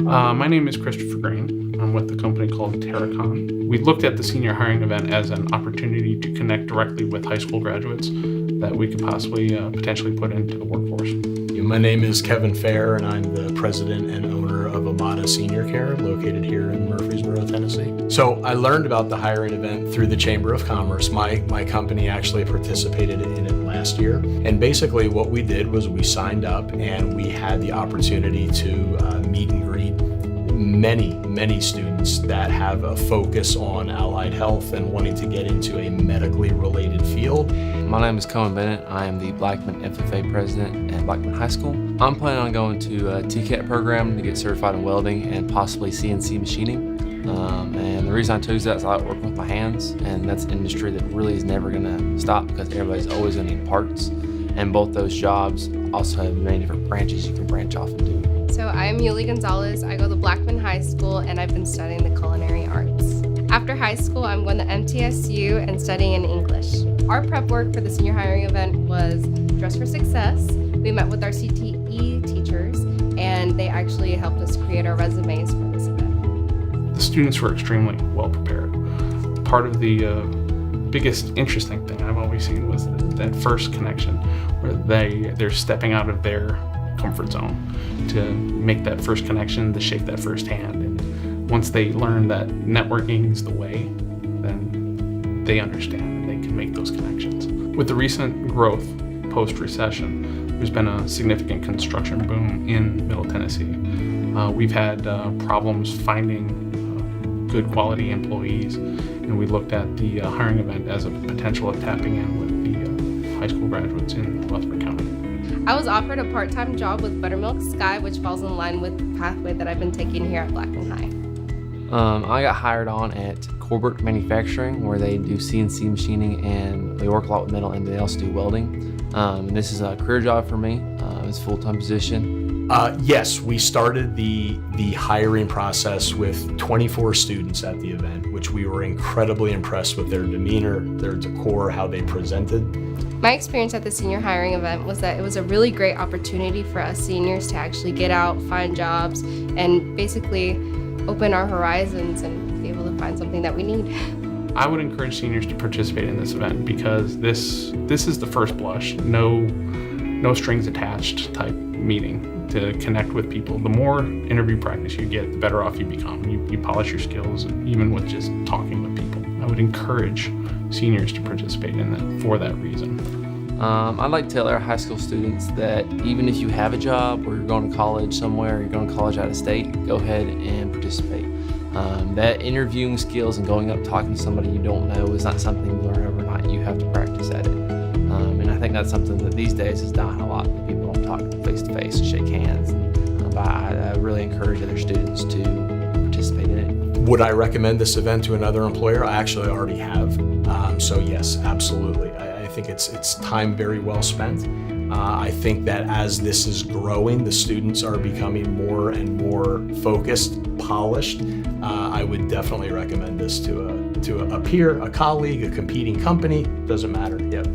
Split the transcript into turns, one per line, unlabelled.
My name is Christopher Green. I'm with a company called Terracon. We looked at the senior hiring event as an opportunity to connect directly with high school graduates that we could possibly potentially put into the workforce.
My name is Kevin Fair, and I'm the president and owner of Amada Senior Care, located here in Murfreesboro, Tennessee. So I learned about the hiring event through the Chamber of Commerce. My company actually participated in it last year. And basically what we did was we signed up and we had the opportunity to meet and greet many students that have a focus on allied health and wanting to get into a medically related field.
My name is Cohen Bennett. I am the Blackman FFA president at Blackman High School. I'm planning on going to a TCAT program to get certified in welding and possibly CNC machining. And the reason I chose that is I like working with my hands, and that's an industry that really is never going to stop because everybody's always going to need parts. And both those jobs also have many different branches you can branch off and do.
So I'm Yuli Gonzalez. I go to Blackman High School and I've been studying the culinary arts. After high school, I'm going to MTSU and studying in English. Our prep work for the senior hiring event was Dress for Success. We met with our CTE teachers and they actually helped us create our resumes for this event.
The students were extremely well prepared. Part of the biggest interesting thing I've always seen was that first connection where they're stepping out of their comfort zone to make that first connection, to shake that first hand. And once they learn that networking is the way, then they understand and they can make those connections. With the recent growth post-recession, there's been a significant construction boom in Middle Tennessee. We've had problems finding good quality employees, and we looked at the hiring event as a potential of tapping in with the high school graduates in Rutherford County.
I was offered a part-time job with Buttermilk Sky, which falls in line with the pathway that I've been taking here at Blackman High.
I got hired on at Corbett Manufacturing, where they do CNC machining and they work a lot with metal, and they also do welding. And this is a career job for me. It's a full-time position.
Yes, we started the hiring process with 24 students at the event, which we were incredibly impressed with their demeanor, their decor, how they presented.
My experience at the senior hiring event was that it was a really great opportunity for us seniors to actually get out, find jobs, and basically open our horizons and be able to find something that we need.
I would encourage seniors to participate in this event because this is the first blush, no strings attached type meeting to connect with people. The more interview practice you get, the better off you become. You polish your skills, even with just talking with people. I would encourage seniors to participate in that for that reason.
I'd like to tell our high school students that even if you have a job or you're going to college somewhere, you're going to college out of state, go ahead and participate. That interviewing skills and going up talking to somebody you don't know is not something you learn overnight. You have to practice at it. And I think that's something that these days is dying a lot. People don't talk face to face and shake hands. But I really encourage other students to participate in it.
Would I recommend this event to another employer? I actually already have. So yes, absolutely. I think it's time very well spent. I think that as this is growing, the students are becoming more and more focused, polished. I would definitely recommend this to a peer, a colleague, a competing company. Doesn't matter. Yep.